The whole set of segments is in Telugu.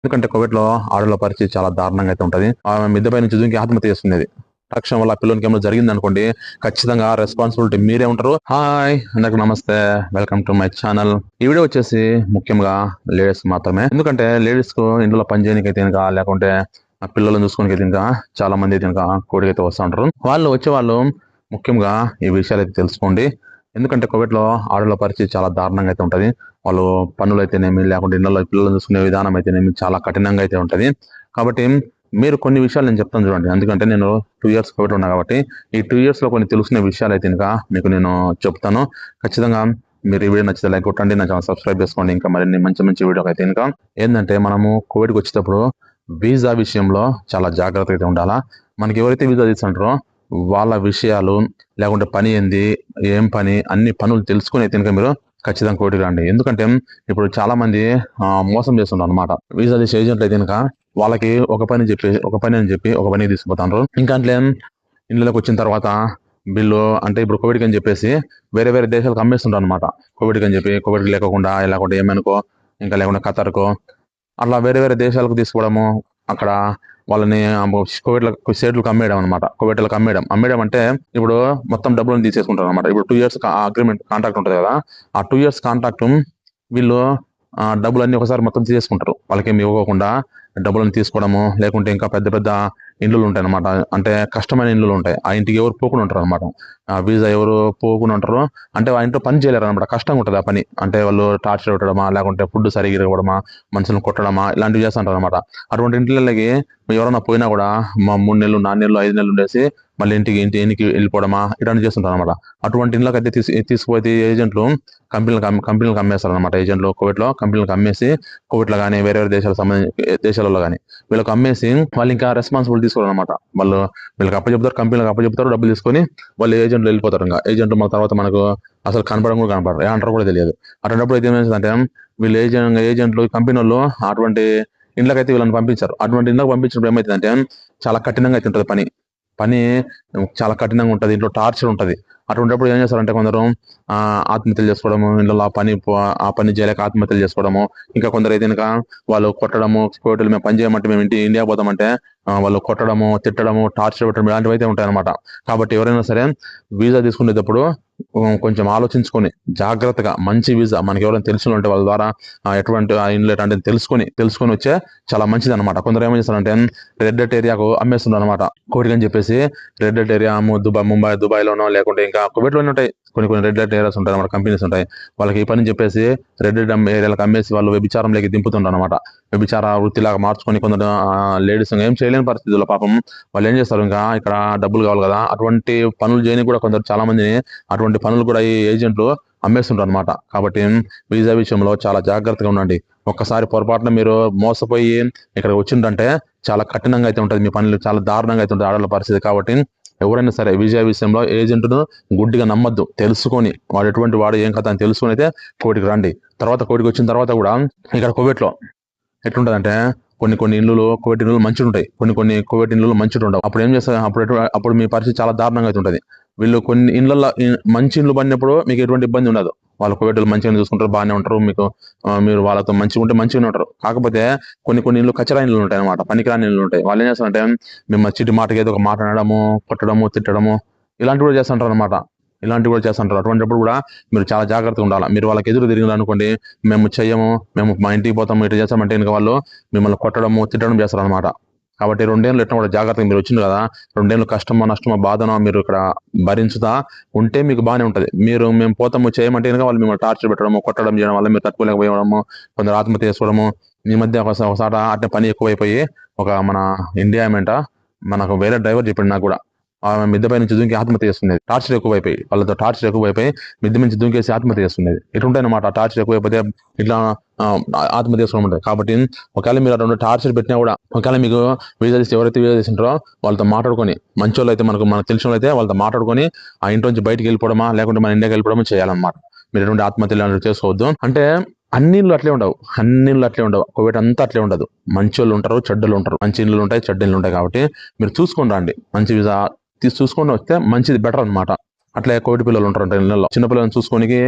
ఎందుకంటే కోవిడ్‌లో ఆడోళ్ళ పరిస్థితి చాలా దారుణంగా అయితే ఉంటది. ఆమె మిద్దెపై నుంచి దూకి ఆత్మహత్య చేసుకునేది. లక్ష్యం వల్ల ఆ పిల్లోనికి ఏమైనా జరిగిందనుకోండి, ఖచ్చితంగా రెస్పాన్సిబిలిటీ మీరే ఉంటారు. హాయ్! అందరికి నమస్తే. Welcome to my channel. ఈ వీడియో వచ్చేసి ముఖ్యంగా లేడీస్ మాత్రమే. ఎందుకంటే లేడీస్‌కు ఇంట్లో పని చేయనీకైతే ఇంకా లేకుంటే ఆ పిల్లలను చూసుకోనీకైతే ఇంకా చాలా మంది అయితే ఇంకా కోడికైతే వస్తా ఉంటారు. వచ్చేవాళ్ళు ముఖ్యంగా ఈ విషయాలైతే తెలుసుకోండి. ఎందుకంటే కోవిడ్‌లో ఆడోళ్ళ పరిస్థితి చాలా దారుణంగా అయితే ఉంటది. వాళ్ళు పనులైతేనేమి, లేకుంటే ఇళ్లలో పిల్లలను చూసుకునే విధానం అయితేనేమి చాలా కఠినంగా అయితే ఉంటది. కాబట్టి మీరు కొన్ని విషయాలు నేను చెప్తాను చూడండి. ఎందుకంటే నేను 2 ఇయర్స్ కోవిడ్ ఉన్నా కాబట్టి, ఈ 2 ఇయర్స్‌లో కొన్ని తెలుసుకునే విషయాలైతే ఇంకా మీకు నేను చెప్తాను. ఖచ్చితంగా మీరు ఈ వీడియో నచ్చితే లైక్ కొట్టండి. నా ఛానల్ సబ్స్క్రైబ్ చేసుకోండి. ఇంకా మరిన్ని మంచి మంచి వీడియోలైతే ఇంకా ఏందంటే మనము కోవిడ్‌కి వచ్చేటప్పుడు వీసా విషయంలో చాలా జాగ్రత్తగా అయితే ఉండాలా. మనకి ఎవరైతే వీసా తీసుకుంటారో వాళ్ళ విషయాలు లేకుంటే పని ఏంది, ఏం పని అన్ని పనులు తెలుసుకొని అయితే కనుక మీరు ఖచ్చితంగా కోవిడ్‌కి రండి. ఎందుకంటే ఇప్పుడు చాలా మంది మోసం చేస్తున్నారు అనమాట. వీసా తీసే ఏజెంట్లు అయితే కనుక వాళ్ళకి ఒక పని అని చెప్పి ఒక పనికి తీసుకుపోతాండ్రు. ఇంకా అట్లే ఇళ్ళలోకి వచ్చిన తర్వాత బిల్లు అంటే ఇప్పుడు కోవిడ్‌కి అని చెప్పేసి వేరే వేరే దేశాలకు అమ్మేస్తుంటారు అనమాట. కోవిడ్‌కి అని చెప్పి కోవిడ్‌కి లేకుండా లేకుంటే ఏమనుకో ఇంకా లేకుండా ఖతర్‌కో అట్లా వేరే వేరే దేశాలకు తీసుకోవడము, అక్కడ వాళ్ళని కోవిడ్‌లకు షేర్లకు అమ్మేయడం అనమాట. కోవిడ్‌లకు అమ్మేయడం అంటే ఇప్పుడు మొత్తం డబ్బులను తీసేసుకుంటారు అనమాట. ఇప్పుడు 2 ఇయర్స్ అగ్రీమెంట్ కాంట్రాక్ట్ ఉంటది కదా! ఆ 2 ఇయర్స్ కాంట్రాక్ట్ వీళ్ళు డబ్బులన్నీ ఒకసారి మొత్తం తీసేసుకుంటారు. వాళ్ళకేమి ఇవ్వకోకుండా డబ్బులను తీసుకోవడము, లేకుంటే ఇంకా పెద్ద పెద్ద ఇండ్లులు ఉంటాయన్నమాట. అంటే కష్టమైన ఇండ్లులు ఉంటాయి. ఆ ఇంటికి ఎవరు పోకుండా ఉంటారనమాట. వీసా ఎవరు పోకుండా ఉంటారు. అంటే ఆ ఇంట్లో పని చేయలేరనమాట. కష్టంగా ఉంటది ఆ పని. అంటే వాళ్ళు టార్చర్ పెట్టడమా, లేకుంటే ఫుడ్ సరిగ్గా ఇవ్వడమా, మనుషులను కొట్టడమా ఇలాంటివి చేస్తుంటారనమాట. అటువంటి ఇంట్లల్లకి ఎవరైనా పోయినా కూడా 3 నెలలు, 4 నెలలు, 5 నెలలు ఉండేసి మళ్ళీ ఇంటికి వెళ్ళిపోవడమా ఇట్లాంటివి చేస్తుంటారనమాట. అటువంటి ఇండ్లకైతే తీసుకుపోతే ఏజెంట్లు కంపెనీలకు అమ్మేస్తారనమాట. ఏజెంట్లు కోవిడ్‌లో కంపెనీలకు అమ్మేసి కోవిడ్‌లో గానీ వేరే వేరే దేశాలలో గానీ వీళ్ళకి అమ్మేసి వాళ్ళు ఇంకా రెస్పాన్సిబిలిటీ తీసుకోరనమాట. వాళ్ళు వీళ్ళకి అప్పచెప్తారు, కంపెనీలకు అప్పచెప్తారు, డబ్బులు తీసుకొని వాళ్ళు ఏజెంట్లు వెళ్ళిపోతారు. ఇంకా ఏజెంట్లు మన తర్వాత మనకు అసలు కనపడడం కూడా కనపడరు. ఏమంటారో కూడా తెలియదు. అటువంటిప్పుడు అయితే ఏమైందంటే వీళ్ళు ఏజెంట్లు కంపెనీలు అటువంటి ఇండ్లకైతే వీళ్ళని పంపించారు. అటువంటి ఇండ్లకు పంపించినప్పుడు ఏమైతుందంటే చాలా కఠినంగా అయితే ఉంటది పని. పని చాలా కఠినంగా ఉంటది. ఇంట్లో టార్చర్ ఉంటది. అటువంటిప్పుడు ఏం చేస్తారంటే కొందరు ఆత్మహత్యలు చేసుకోవడము, ఇళ్ళలో ఆ పని చేయలేక ఆత్మహత్యలు చేసుకోవడము, ఇంకా కొందరైతే గనక వాళ్ళు కొట్టడము, కోర్టులు మేము పని చేయమంటే మేము ఇండియా పోతామంటే వాళ్ళు కొట్టడము, తిట్టడము, టార్చర్ పెట్టడం ఇలాంటివైతే ఉంటాయన్నమాట. కాబట్టి ఎవరైనా సరే వీసా తీసుకునేటప్పుడు కొంచెం ఆలోచించుకొని జాగ్రత్తగా మంచి వీసా మనకి ఎవరైనా తెలిసిన ఉంటే వాళ్ళ ద్వారా ఎటువంటి ఇండ్లు ఎట్లాంటివి తెలుసుకొని వచ్చే చాలా మంచిది అనమాట. కొందరు ఏం చేస్తారంటే రెడ్ డట్ ఏరియాకు అమ్మేస్తున్నారు అనమాట. కోవిడ్ అని చెప్పేసి రెడ్ డట్ ఏరియా దుబాయ్‌లోనో లేకుంటే ఇంకా కువైట్‌లోనే ఉంటాయి. కొన్ని రెడ్ లైట్ ఏరియాస్ ఉంటాయి అన్నమాట. కంపెనీస్ ఉంటాయి. వాళ్ళకి ఈ పని చెప్పేసి రెడ్ ఏరియాలకు అమ్మేసి వాళ్ళు వ్యభిచారంలోకి దింపుతుంటారు అనమాట. వ్యభిచార వృత్తిలాగా మార్చుకొని కొందరు లేడీస్ ఏం చేయలేని పరిస్థితుల్లో పాపం వాళ్ళు ఏం చేస్తారు, ఇంకా ఇక్కడ డబ్బులు కావాలి కదా, అటువంటి పనులు చేయడానికి కూడా కొందరు చాలా మందిని అటువంటి పనులు కూడా ఈ ఏజెంట్లు అమ్మేస్తుంటారు అనమాట. కాబట్టి వీసా విషయంలో చాలా జాగ్రత్తగా ఉండండి. ఒక్కసారి పొరపాటున మీరు మోసపోయి ఇక్కడ వచ్చిందంటే చాలా కఠినంగా అయితే ఉంటుంది. మీ పనులు చాలా దారుణంగా అయితే ఉంటుంది ఆడవాళ్ళ పరిస్థితి. కాబట్టి ఎవరైనా సరే వీసా విషయంలో ఏజెంట్ను గుడ్డిగా నమ్మద్దు. తెలుసుకొని వాడు ఏం కథ అని తెలుసుకొని అయితే కోవిడ్‌కి రండి. తర్వాత కోవిడ్‌కి వచ్చిన తర్వాత కూడా ఇక్కడ కువైట్‌లో ఎట్లుంటదంటే కొన్ని ఇల్లులు కోవిడ్ ఇల్లులు మంచిగుంటాయి. కొన్ని కోవిడ్ ఇల్లులు మంచిగుండవు. అప్పుడు ఏం చేస్తారు, అప్పుడు మీ పరిస్థితి చాలా దారుణంగా అయితే ఉంటది. వీళ్ళు కొన్ని ఇండ్లల్లో మంచి ఇండ్లు పడినప్పుడు మీకు ఎటువంటి ఇబ్బంది ఉండదు. వాళ్ళ కోవిడ్‌లు మంచిగానే చూసుకుంటారు, బాగానే ఉంటారు. మీరు వాళ్ళతో మంచిగా ఉంటే మంచిగానే ఉంటారు. కాకపోతే కొన్ని ఇల్లు కచరా ఇల్లులు ఉంటాయన్నమాట. పనికిరాని ఇల్లులు ఉంటాయి. వాళ్ళు ఏం చేస్తారంటే మిమ్మల్ని చీటి మాటకి ఏదో ఒక మాట అనడము, కొట్టడము, తిట్టడము ఇలాంటివి కూడా చేస్తుంటారన్నమాట. అటువంటిప్పుడు కూడా మీరు చాలా జాగ్రత్తగా ఉండాలి. మీరు వాళ్ళకి ఎదురు తిరిగినారనుకోండి, మేము చెయ్యము, మేము మా ఇంటికి పోతాము, ఇట్లా చేస్తామంటే ఇంకా వాళ్ళు మిమ్మల్ని కొట్టడము, తిట్టడం చేస్తారనమాట. కాబట్టి 2 ఏళ్ళు ఎట్లా కూడా జాగ్రత్తగా మీరు వచ్చింది కదా, 2 ఏళ్ళు కష్టమో, నష్టమో, బాధనో మీరు ఇక్కడ భరించుతా ఉంటే మీకు బాగానే ఉంటది. మేము పోతాము చేయమంటే కనుక వాళ్ళు మిమ్మల్ని టార్చర్ పెట్టడము, కొట్టడం చేయడం వల్ల మీరు తట్టుకోలేకపోవడము, కొందరు ఆత్మహత్య చేసుకోవడము, ఈ మధ్య ఒకసాట అట్టే పని ఎక్కువైపోయి మన ఇండియా మనకు వేరే డ్రైవర్ చెప్పిండు నాకు కూడా. ఆమె మిద్దెపై నుంచి దూకి ఆత్మహత్య చేసుకునేది. వాళ్ళతో టార్చర్ ఎక్కువైపోయి మిద్దె నుంచి దూకేసి ఆత్మహత్య చేసుకునేది. ఇటుంటాయన్నమాట. టార్చర్ ఎక్కువైపోతే ఇట్లా ఆత్మహత్య చేసుకోవడం ఉంటుంది. కాబట్టి ఒకవేళ మీరు అటువంటి టార్చర్ పెట్టినా కూడా, ఒకవేళ మీకు వీసా తీసి ఎవరైతే వీసా తీసింటారో వాళ్ళతో మాట్లాడుకొని, మంచోళ్ళు అయితే మనకు తెలిసిన అయితే వాళ్ళతో మాట్లాడుకొని ఆ ఇంటి నుంచి బయటికి వెళ్ళిపోవడమా, లేకుంటే మన ఇండియాకి వెళ్ళిపోవడమా చేయాలన్నమాట. మీరు ఎటువంటి ఆత్మహత్యలు చేసుకోవద్దు. అంటే అన్ని ఇళ్ళు అట్లే ఉండవు. కోవిడ్ అంతా అట్లే ఉండదు. మంచోళ్ళు ఉంటారు, చెడ్డలు ఉంటారు. మంచి ఇళ్ళు ఉంటాయి, చెడ్డ ఇళ్ళు ఉంటాయి. కాబట్టి మీరు చూసుకొని రండి. మంచి వీసా చూసుకొని వస్తే మంచిది, బెటర్ అనమాట. అట్లే కోవిడ్ పిల్లలు ఉంటారంట ఇళ్ళలో. చిన్నపిల్లలను చూసుకోనికి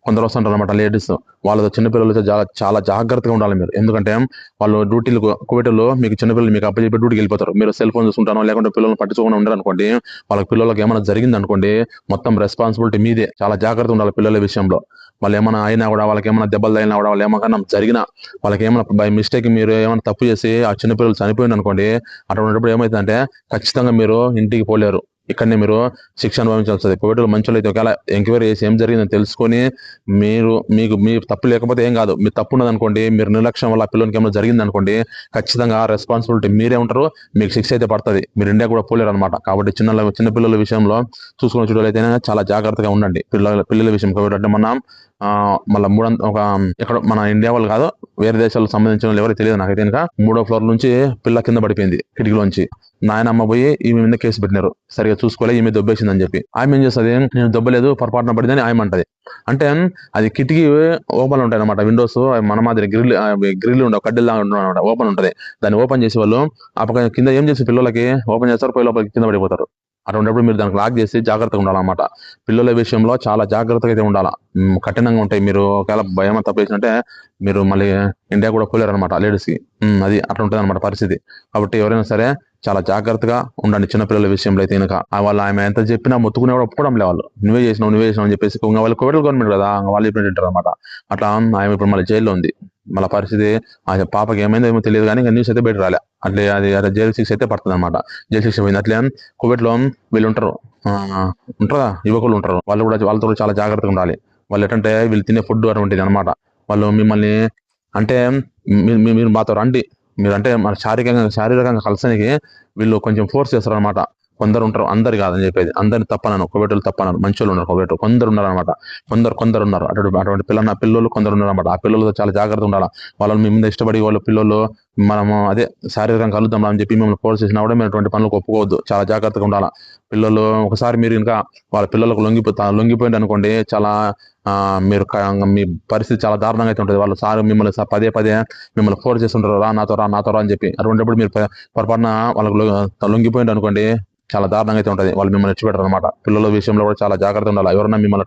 కొందరు వస్తుంటారు అనమాట లేడీస్. వాళ్ళతో చిన్నపిల్లలతో చాలా జాగ్రత్తగా ఉండాలి మీరు. ఎందుకంటే వాళ్ళు డ్యూటీలు కోవిడ్లో మీకు చిన్నపిల్లలు మీకు అప్పచెప్పి డ్యూటీకి వెళ్ళిపోతారు. మీరు సెల్ ఫోన్ చూసుకుంటానో లేకుంటే పిల్లల్ని పట్టించుకోకుండా ఉండరు అనుకోండి, వాళ్ళకి పిల్లలకి ఏమైనా జరిగింది అనుకోండి మొత్తం రెస్పాన్సిబిలిటీ మీదే. చాలా జాగ్రత్తగా ఉండాలి పిల్లల విషయంలో. వాళ్ళు ఏమైనా అయినా కూడా, వాళ్ళకి ఏమైనా దెబ్బలు తగిలినా కూడా, వాళ్ళు ఏమైనా జరిగినా, వాళ్ళకి ఏమైనా బై మిస్టేక్ మీరు ఏమైనా తప్పు చేసి ఆ చిన్నపిల్లలు చనిపోయింది అనుకోండి, అటువంటిప్పుడు ఏమవుతుందంటే ఖచ్చితంగా మీరు ఇంటికి పోలేరు. ఇక్కడనే మీరు శిక్ష అనుభవించాల్సి వస్తుంది. కోవిడ్లో మంచిలో అయితే ఒకవేళ ఎంక్వైరీ చేసి ఏం జరిగిందని తెలుసుకొని మీ తప్పు లేకపోతే ఏం కాదు, మీ తప్పు ఉన్నది అనుకోండి, మీరు నిర్లక్ష్యం వల్ల పిల్లలకి ఏమైనా జరిగింది అనుకోండి, ఖచ్చితంగా రెస్పాన్సిబిలిటీ మీరే ఉంటారు. మీకు శిక్ష అయితే పడుతుంది. మీరు ఇండియా కూడా పోలేరు అనమాట. కాబట్టి చిన్నపిల్లల విషయంలో చూసుకున్న చూడాలైతే చాలా జాగ్రత్తగా ఉండండి. పిల్లల విషయం కోవిడ్ అంటే మనం మళ్ళీ ఇక్కడ మన ఇండియా వాళ్ళు కాదు, వేరే దేశాలకు సంబంధించిన వాళ్ళు ఎవరికి తెలియదు నాకైతే. ఇంకా 3వ ఫ్లోర్ నుంచి పిల్ల కింద పడిపోయింది కిటికీలోంచి. నాయనమ్మ పోయి ఈమె మీద కేసు పెట్టినారు, సరిగా చూసుకోలే, ఈమె దొబ్బేసిందని చెప్పి. ఆమె ఏం చేస్తుంది, నేను దొబ్బలేదు పొరపాటున పడిందని ఆమె అంటది. అంటే అది కిటికీ ఓపెన్ ఉంటాయి అనమాట, విండోస్ మన మాదిరి గ్రిల్ ఉండవు, కడ్డీలా అనమాట, ఓపెన్ ఉంటది. దాన్ని ఓపెన్ చేసే వాళ్ళు ఆ పక్క కింద ఏం చేసి పిల్లలకి ఓపెన్ చేస్తారు, పోయి లోపలికి కింద పడిపోతారు. అటువంటిప్పుడు మీరు దానికి లాక్ చేసి జాగ్రత్తగా ఉండాలన్నమాట. పిల్లల విషయంలో చాలా జాగ్రత్తగా అయితే ఉండాలా. కఠినంగా ఉంటాయి. మీరు ఒకవేళ భయం తప్పేసినట్టే మీరు మళ్ళీ ఇండియా కూడా పోలేరు అనమాట లేడీస్కి. అది అట్లా ఉంటుంది అనమాట పరిస్థితి. కాబట్టి ఎవరైనా సరే చాలా జాగ్రత్తగా ఉండండి చిన్నపిల్లల విషయంలో అయితే. కనుక వాళ్ళు ఆమె ఎంత చెప్పినా మొత్తుకునే కూడా ఒప్పుకోవడం లే వాళ్ళు. నువ్వే చేసినావు అని చెప్పేసి వాళ్ళు కోవిడ్ గవర్నమెంట్ కదా, వాళ్ళు చెప్పినట్టు అనమాట. అట్లా ఆమె ఇప్పుడు మళ్ళీ జైల్లో ఉంది. మళ్ళీ పరిస్థితి ఆ పాపకి ఏమైందో ఏమో తెలియదు కానీ న్యూస్ అయితే బయట రాలే. అట్లే అది జైలు శిక్ష అయితే పడుతుంది అనమాట. జైలు శిక్ష పోయింది. అట్లే కోవిడ్లో వీళ్ళు ఉంటారా యువకులు ఉంటారు, వాళ్ళతో కూడా చాలా జాగ్రత్తగా ఉండాలి. వాళ్ళు ఎట్టంటే వీళ్ళు తినే ఫుడ్ అటువంటిది అనమాట. వాళ్ళు మిమ్మల్ని అంటే మీరు మాతో రండి, మీరు అంటే మన శారీరకంగా కలిసడానికి వీళ్ళు కొంచెం ఫోర్స్ చేస్తారు అనమాట. కొందరు ఉంటారు, అందరు కాదని చెప్పేది. అందరిని తప్పనను, కోవిడ్లు తప్పనను, మంచి వాళ్ళు ఉన్నారు కోవిడ్, కొందరు ఉన్నారు అనమాట. కొందరు ఉన్నారు అటువంటి పిల్లలు కొందరు ఉన్నారు అనమాట. ఆ పిల్లలతో చాలా జాగ్రత్త ఉండాలి. వాళ్ళని మీ మీద ఇష్టపడి వాళ్ళ పిల్లలు మనము అదే శారీరకంగా కలుద్దాం అని చెప్పి మిమ్మల్ని ఫోర్స్ చేసినా కూడా మీరు అటువంటి పనులకు ఒప్పుకోవద్దు. చాలా జాగ్రత్తగా ఉండాలి. పిల్లలు ఒకసారి మీరు ఇంకా వాళ్ళ పిల్లలకు లొంగిపోయింది అనుకోండి, చాలా మీరు మీ పరిస్థితి చాలా దారుణంగా అయితే ఉంటుంది. వాళ్ళు మిమ్మల్ని పదే మిమ్మల్ని ఫోర్స్ చేస్తుంటారు, రా నాతో అని చెప్పి. అటువంటిప్పుడు మీరు పొరపాటున వాళ్ళకు లొంగిపోయింది అనుకోండి, చాలా దారుణంగా అయితే ఉంటుంది. వాళ్ళు మిమ్మల్ని ఇచ్చిపెడతారు అనమాట. పిల్లల విషయంలో కూడా చాలా జాగ్రత్త ఉండాలి. ఎవరైనా మిమ్మల్ని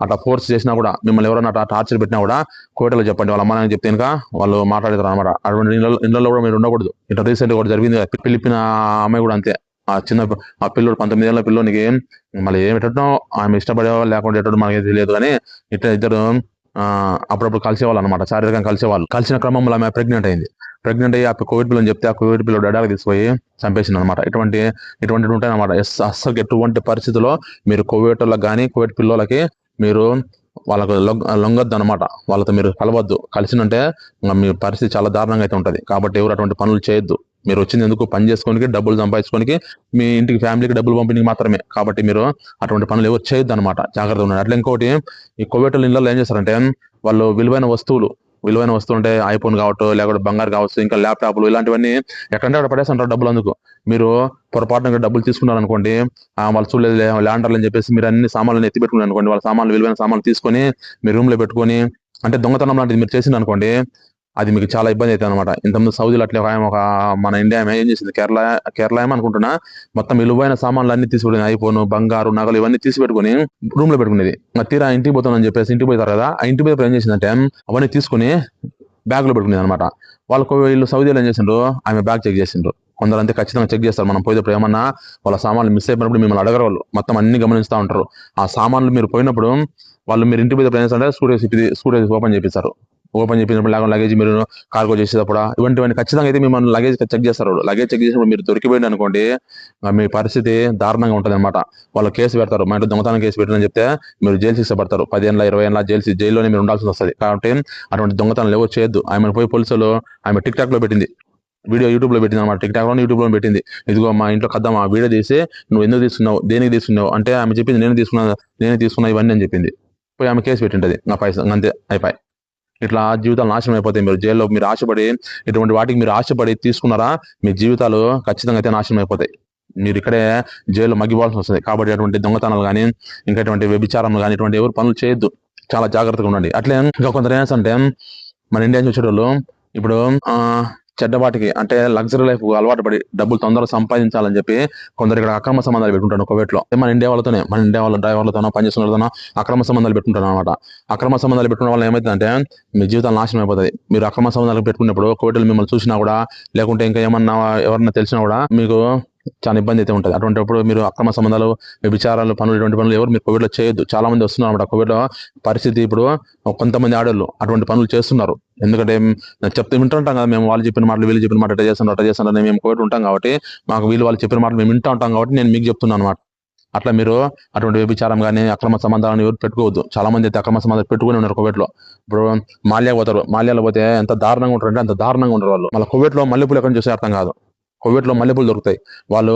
అట్లా ఫోర్స్ చేసినా కూడా, మిమ్మల్ని ఎవరైనా అట్లా టార్చర్ పెట్టినా కూడా కోవిడ్లో చెప్పండి. వాళ్ళ అమ్మాయిని చెప్తే ఇంకా వాళ్ళు మాట్లాడతారు అనమాట. అటువంటి ఇళ్ళలో కూడా మీరు ఉండకూడదు. ఇట్లా రీసెంట్ కూడా జరిగింది. ఫిలిపిన్ అమ్మాయి కూడా అంతే. ఆ పిల్లడు 19 ఏళ్ళ పిల్లోనికి మళ్ళీ ఏమిటో ఆమె ఇష్టపడేవాళ్ళు లేకుండా ఎటో మనకి తెలియదు కానీ ఇట్లా ఇద్దరు అప్పుడప్పుడు కలిసేవాళ్ళు అనమాట, శారీరకంగా కలిసేవాళ్ళు. కలిసిన క్రమంలో ఆమె ప్రెగ్నెంట్ అయ్యి ఆ కోవిడ్ పిల్లని చెప్తే ఆ కోవిడ్ పిల్లలు డడాకి తీసుకుపోయి చంపేసింది అనమాట. ఇటువంటి ఉంటాయన్నమాట. అస్సలు ఎటువంటి పరిస్థితుల్లో మీరు కోవిడ్ వాళ్ళకి కానీ కోవిడ్ పిల్లలకి మీరు వాళ్ళకు లొంగొద్దు అనమాట. వాళ్ళతో మీరు కలవద్దు. కలిసినంటే మీ పరిస్థితి చాలా దారుణంగా అయితే ఉంటుంది. కాబట్టి ఎవరు అటువంటి పనులు చేయొద్దు. మీరు వచ్చింది ఎందుకు, పని చేసుకోనికి, డబ్బులు సంపాదించుకోనికి, మీ ఇంటికి ఫ్యామిలీకి డబ్బులు పంపిణీకి మాత్రమే. కాబట్టి మీరు అటువంటి పనులు ఎవరు చేయొద్దు అనమాట. జాగ్రత్తగా ఉండండి. అట్లా ఇంకోటి, ఈ కోవిడ్ ఇళ్ళలో ఏం చేస్తారంటే వాళ్ళు విలువైన వస్తువులు అంటే ఐఫోన్ కావచ్చు, లేకపోతే బంగారు కావచ్చు, ఇంకా ల్యాప్టాప్లు ఇలాంటివన్నీ ఎక్కడంటే అక్కడ పడేస్తుంటారు డబ్బులు. అందుకు మీరు పొరపాటున డబ్బులు తీసుకున్నారు అనుకోండి, వాళ్ళు చూడలేదు ల్యాండర్లు అని చెప్పేసి మీరు అన్ని సామాన్లు ఎత్తి పెట్టుకున్నారు అనుకోండి, వాళ్ళ విలువైన సామాన్లు తీసుకొని మీ రూమ్ లో పెట్టుకొని అంటే దొంగతనం లాంటిది మీరు చేసింది అనుకోండి, అది మీకు చాలా ఇబ్బంది అవుతుంది అనమాట. ఇంతకుముందు సౌదీలో అట్లా ఒక మన ఇండియా ఏం చేసింది, కేరళ ఏమనుకుంటున్నా, మొత్తం విలువైన సామాన్లు అన్ని తీసుకుని ఐఫోన్, బంగారు, నగలు ఇవన్నీ తీసి పెట్టుకుని రూమ్ లో పెట్టుకునేది. తీరా ఇంటికి పోతానని చెప్పేసి ఇంటికి పోతారు కదా, ఆ ఇంటి మీద ఏం చేసిందంటే అవన్నీ తీసుకుని బ్యాగ్ లో పెట్టుకునేది అనమాట. వీళ్ళు సౌదీలో ఏం చేసిండ్రు, ఆమె బ్యాగ్ చెక్ చేసిండ్రు. కొందరు అంతే ఖచ్చితంగా చెక్ చేస్తారు. మనం పోయేటప్పుడు ఏమన్నా వాళ్ళ సామాన్లు మిస్ అయిపోయినప్పుడు మిమ్మల్ని అడగరు. వాళ్ళు మొత్తం అన్ని గమనిస్తూ ఉంటారు. ఆ సామాన్లు మీరు పోయినప్పుడు మీరు ఇంటి మీద ప్రయాణిస్తుంటే స్కూటేజ్ ఓపెన్ చేపించినప్పుడు లగేజ్ మీరు కార్గో చేసేటప్పుడు ఇవన్నీ ఖచ్చితంగా అయితే మిమ్మల్ని లగేజ్ చెక్ చేస్తారు. లగేజ్ చెక్ చేసినప్పుడు మీరు దొరికిపోయింది అనుకోండి, మీ పరిస్థితి దారుణంగా ఉంటుంది అనమాట. వాళ్ళు కేసు పెడతారు. మా ఇంట్లో దొంగతనం కేసు పెట్టినని చెప్తే మీరు జైలు శిక్ష పడతారు. 10 ఏళ్ళ 20 ఏళ్ళ జైల్లోనే మీరు ఉండాల్సి వస్తుంది. కాబట్టి అటువంటి దొంగతనాలు ఎవరు చేయొద్దు. ఆమె పోయి పోలీసులు ఆమె టిక్ టాక్ లో పెట్టింది వీడియో, యూట్యూబ్ లో పెట్టింది అనమాట. టిక్ టాక్ లో యూట్యూబ్ లో పెట్టింది, ఇదిగో మా ఇంట్లో కద్దాం ఆ వీడియో తీసి నువ్వు ఎందుకు తీసుకున్నావు, దేనికి తీసుకున్నావు అంటే ఆమె చెప్పింది నేను తీసుకున్నా ఇవన్నీ అని చెప్పింది. పోయి ఆమె కేసు పెట్టింటది. నా పైసా అంతే అయిపోయి. ఇట్లా జీవితాలు నాశనం అయిపోతాయి. మీరు జైల్లో మీరు ఆశపడి ఇటువంటి వాటికి మీరు ఆశపడి తీసుకున్నారా, మీ జీవితాలు ఖచ్చితంగా అయితే నాశనం అయిపోతాయి. మీరు ఇక్కడే జైల్లో మగ్గిపోవాల్సి వస్తుంది. కాబట్టి అటువంటి దొంగతనాలు కానీ ఇంకా ఇటువంటి వ్యభిచారాలు కానీ ఇటువంటి ఎవరు పనులు చేయొద్దు. చాలా జాగ్రత్తగా ఉండండి. అట్లే ఇంకా కొందరు ఏంటంటే మన ఇండియా నుంచి వచ్చేటోళ్ళు ఇప్పుడు చెడ్డవాటికి అంటే లగ్జరీ లైఫ్ అలవాటు పడి డబ్బులు తొందరగా సంపాదించాలని చెప్పి కొందరు ఇక్కడ అక్రమ సంబంధాలు పెట్టుకుంటారు కువైట్లో. మన ఇండియా వాళ్ళతోనే, మన ఇండియా వాళ్ళ డ్రైవర్లతోనో పనిచేస్తున్నతోనో అక్రమ సంబంధాలు పెట్టుకుంటారు అనమాట. అక్రమ సంబంధాలు పెట్టుకున్న వల్ల ఏమవుతుందంటే మీ జీవితాలు నాశనం అయిపోతుంది. మీరు అక్రమ సంబంధాలు పెట్టుకున్నప్పుడు కువైట్లో మిమ్మల్ని చూసినా కూడా, లేకుంటే ఇంకా ఏమన్నా ఎవరన్నా తెలిసినా కూడా మీకు చాలా ఇబ్బంది అయితే ఉంటుంది. అటువంటిప్పుడు మీరు అక్రమ సంబంధాలు, విచారాలు, పనులు, ఇటువంటి పనులు ఎవరు మీరు కోవిడ్లో చేయొద్దు. చాలా మంది వస్తున్నారు అనమాట. కోవిడ్లో పరిస్థితి ఇప్పుడు కొంతమంది ఆడవాళ్ళు అటువంటి పనులు చేస్తున్నారు. ఎందుకంటే చెప్తూ వింటుంటాం కదా, మేము వాళ్ళు చెప్పిన మాటలు వీళ్ళు చెప్పిన మాట అట్లా చేస్తున్నారు మేము కోవిడ్ ఉంటాం కాబట్టి మాకు వీళ్ళు వాళ్ళు చెప్పిన మాటలు మేము వింటూ ఉంటాం కాబట్టి నేను మీకు చెప్తున్నాను అనమాట. అట్లా మీరు అటువంటి వ్యభిచారం కానీ అక్రమ సంబంధాలను ఎవరు పెట్టుకోవద్దు. చాలా మంది అయితే అక్రమ సంబంధాలు పెట్టుకుని ఉన్నారు కోవిడ్లో. ఇప్పుడు మాల్యా పోతారు, మాల్యాలో పోతే ఎంత దారుణంగా ఉంటారంటే అంత దారుణంగా ఉంటారు వాళ్ళు. మళ్ళీ కోవిడ్లో మల్లెపూలు ఎక్కడ చూసే అర్థం కాదు. కోవిడ్లో మల్లెపూలు దొరుకుతాయి. వాళ్ళు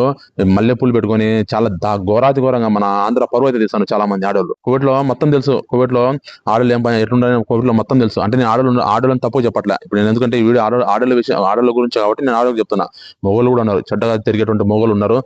మల్లెపూలు పెట్టుకొని చాలా ఘోరాతి ఘోరంగా మన ఆంధ్ర పరువు అయితే తీస్తాను చాలా మంది ఆడవాళ్ళు. కోవిడ్లో మొత్తం తెలుసు. కోవిడ్లో ఆడలు ఏం పని ఎట్లుండే కోవిడ్లో మొత్తం తెలుసు. అంటే నేను ఆడవాళ్ళని తప్పు చెప్పట్లే. ఇప్పుడు నేను ఎందుకంటే ఈ వీడియో ఆడల విషయం ఆడల గురించి కాబట్టి నేను ఆడలకు చెప్తున్నా. మొగోళ్ళు కూడా ఉన్నారు, చెడ్డగా తిరిగేటువంటి మొగోళ్ళు ఉన్నారు.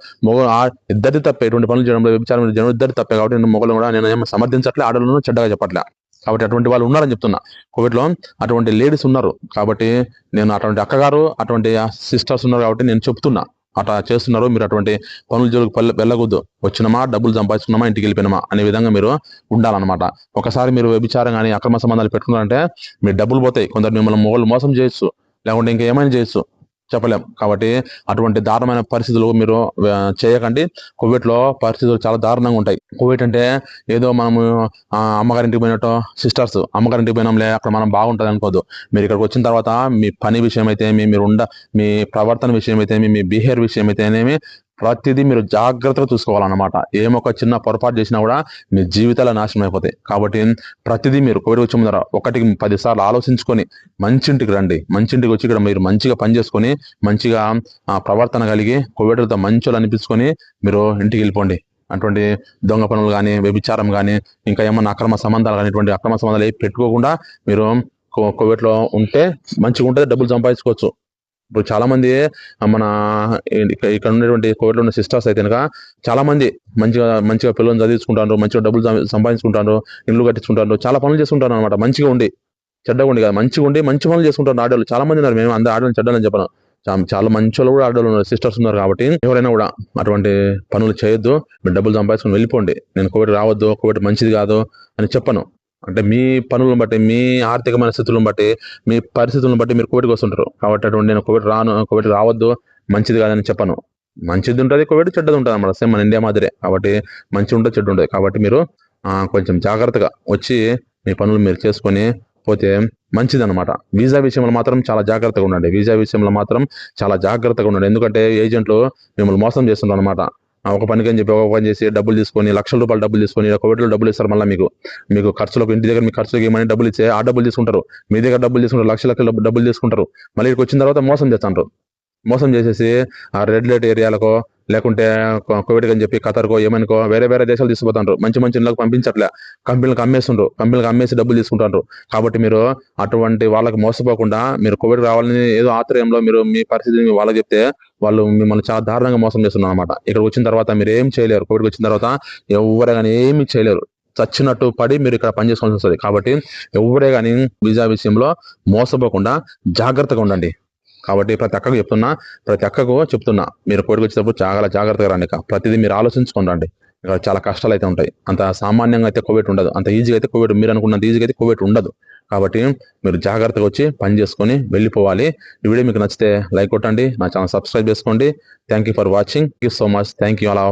ఇద్దరి తప్పే, ఎటువంటి పనులు చేయడంలో విచారం చేయడం ఇద్దరు తప్పే కాబట్టి నేను మొగలు కూడా నేను ఏమో సమర్థించట్లే, ఆడలను చెడ్డగా చెప్పట్లే. కాబట్టి అటువంటి వాళ్ళు ఉన్నారని చెప్తున్నా. కోవిడ్లో అటువంటి లేడీస్ ఉన్నారు కాబట్టి నేను అటువంటి అక్కగారు, అటువంటి సిస్టర్స్ ఉన్నారు కాబట్టి నేను చెప్తున్నా. అట్లా చేస్తున్నారు, మీరు అటువంటి పనుల జోలికి వెళ్ళకూడదు. వచ్చినామా డబ్బులు సంపాదించుకున్నామా ఇంటికి వెళ్ళిపోయినామా అనే విధంగా మీరు ఉండాలన్నమాట. ఒకసారి మీరు వ్యభిచారం కానీ అక్రమ సంబంధాలు పెట్టుకున్నారంటే మీరు డబ్బులు పోతాయి. కొందరు మిమ్మల్ని మొగలు మోసం చేయొచ్చు, లేకుంటే ఇంకా ఏమైనా చేయొచ్చు, చెప్పలేం. కాబట్టి అటువంటి దారుణమైన పరిస్థితులు మీరు చేయకండి. కువైట్లో పరిస్థితులు చాలా దారుణంగా ఉంటాయి. కువైట్ అంటే ఏదో మనము అమ్మగారింటికి పోయినట్టు, సిస్టర్స్ అమ్మగారింటికి పోయినాంలే అక్కడ మనం బాగుంటుంది అనుకోదు. మీరు ఇక్కడికి వచ్చిన తర్వాత మీ పని విషయం అయితే మీ ప్రవర్తన విషయం అయితే మీ బిహేవియర్ విషయం అయితేనేమి ప్రతిదీ మీరు జాగ్రత్తగా చూసుకోవాలన్నమాట. ఏమొక చిన్న పొరపాటు చేసినా కూడా మీ జీవితాలు నాశనం అయిపోతాయి. కాబట్టి ప్రతిదీ మీరు కోవిడ్ వచ్చే ముందర 1-10 సార్లు ఆలోచించుకొని మంచింటికి రండి. మంచింటికి వచ్చి ఇక్కడ మీరు మంచిగా పని చేసుకొని మంచిగా ప్రవర్తన కలిగి కోవిడ్తో మంచోళ్ళు అనిపించుకొని మీరు ఇంటికి వెళ్ళిపోండి. అటువంటి దొంగ పనులు కానీ, వ్యభిచారం కానీ, ఇంకా ఏమన్నా అక్రమ సంబంధాలు కానీ, ఇటువంటి అక్రమ సంబంధాలు ఏవి పెట్టుకోకుండా మీరు కోవిడ్లో ఉంటే మంచిగా ఉంటుంది, డబ్బులు సంపాదించుకోవచ్చు. ఇప్పుడు చాలా మంది మన ఇక్కడ ఉన్నటువంటి కోవిడ్లో ఉన్న సిస్టర్స్ అయితే కనుక చాలా మంది మంచిగా పిల్లల్ని చదివించుకుంటారు, మంచిగా డబ్బులు సంపాదించుకుంటారు, ఇల్లు కట్టించుకుంటారు, చాలా పనులు చేసుకుంటారు అనమాట. మంచిగా ఉండి, చెడ్డగా ఉండి కాదు, మంచిగా ఉండి మంచి పనులు చేసుకుంటారు ఆడవాళ్ళు. చాలా మంది ఉన్నారు, మేము అందరూ ఆడవాళ్ళని చెడ్డాలని చెప్పను. చాలా మంచి వాళ్ళు కూడా ఆడవాళ్ళు ఉన్నారు, సిస్టర్స్ ఉన్నారు. కాబట్టి ఎవరైనా కూడా అటువంటి పనులు చేయొద్దు. మీరు డబ్బులు సంపాదించుకొని వెళ్ళిపోండి. నేను కోవిడ్ రావద్దు, కోవిడ్ మంచిది కాదు అని చెప్పను. అంటే మీ పనులను బట్టి, మీ ఆర్థికమైన స్థితులను బట్టి, మీ పరిస్థితులను బట్టి మీరు కోవిడ్కి వస్తుంటారు. కాబట్టి అటువంటి నేను కోవిడ్ రావద్దు, మంచిది కాదని చెప్పను. మంచిది ఉంటుంది కోవిడ్, చెడ్డది ఉంటుంది అన్నమాట. సేమ్ మన ఇండియా మాదిరే. కాబట్టి మంచి ఉంటుంది, చెడ్డు ఉంటుంది. కాబట్టి మీరు కొంచెం జాగ్రత్తగా వచ్చి మీ పనులు మీరు చేసుకొని పోతే మంచిది అనమాట. వీసా విషయంలో మాత్రం చాలా జాగ్రత్తగా ఉండండి. వీసా విషయంలో మాత్రం చాలా జాగ్రత్తగా ఉండండి. ఎందుకంటే ఏజెంట్లు మిమ్మల్ని మోసం చేస్తుంటారు అనమాట. ఒక పనికి అని చెప్పి ఒక పని చేసి డబ్బులు తీసుకొని లక్షల రూపాయలు డబ్బులు తీసుకొని కోవిడ్లో డబ్బులు ఇస్తారు. మళ్ళీ మీకు ఖర్చులకు, ఇంటి దగ్గర మీ ఖర్చులకు ఏమైనా డబ్బులు ఇచ్చే ఆ డబ్బులు తీసుకుంటారు. మీ దగ్గర డబ్బులు తీసుకుంటారు, లక్షల డబ్బులు తీసుకుంటారు. మళ్ళీ ఇక్కడికి వచ్చిన తర్వాత మోసం చేస్తుంటారు. మోసం చేసేసి ఆ రెడ్ లైట్ ఏరియాలకో, లేకుంటే కోవిడ్ అని చెప్పి ఖతర్కో ఏమనుకో వేరే దేశాలు తీసుకుపోతారు. మంచి ఇళ్ళకి పంపించట్లే, కంపెనీలకు అమ్మేస్తుండ్రు, కంపెనీలకు అమ్మేసి డబ్బులు తీసుకుంటారు. కాబట్టి మీరు అటువంటి వాళ్ళకి మోసపోకుండా మీరు కోవిడ్ రావాలని ఏదో ఆశ్రయంలో మీరు మీ పరిస్థితిని వాళ్ళకి చెప్తే వాళ్ళు మిమ్మల్ని చాలా దారుణంగా మోసం చేస్తున్నారు అనమాట. ఇక్కడికి వచ్చిన తర్వాత మీరు ఏం చేయలేరు. కోవిడ్కి వచ్చిన తర్వాత ఎవరే కానీ ఏమి చేయలేరు. చచ్చినట్టు పడి మీరు ఇక్కడ పని చేసుకోవాల్సి వస్తుంది. కాబట్టి ఎవరే కానీ వీసా విషయంలో మోసపోకుండా జాగ్రత్తగా ఉండండి. కాబట్టి ప్రతి అక్కకు చెప్తున్నా మీరు కోవిడ్కి వచ్చేటప్పుడు చాలా జాగ్రత్తగా రండి. ప్రతిదీ మీరు ఆలోచించుకొని రండి. ఇక్కడ చాలా కష్టాలు అయితే ఉంటాయి. అంత సామాన్యంగా అయితే కోవిడ్ ఉండదు, అంత ఈజీగా అయితే కోవిడ్ మీరు అనుకున్నంత ఈజీగా అయితే కోవిడ్ ఉండదు. కాబట్టి మీరు జాగ్రత్తగా వచ్చి పని చేసుకొని వెళ్ళిపోవాలి. ఈ వీడియో మీకు నచ్చితే లైక్ కొట్టండి, నా ఛానల్ సబ్స్క్రైబ్ చేసుకోండి. Thank you for watching. Thank you so much. Thank you all.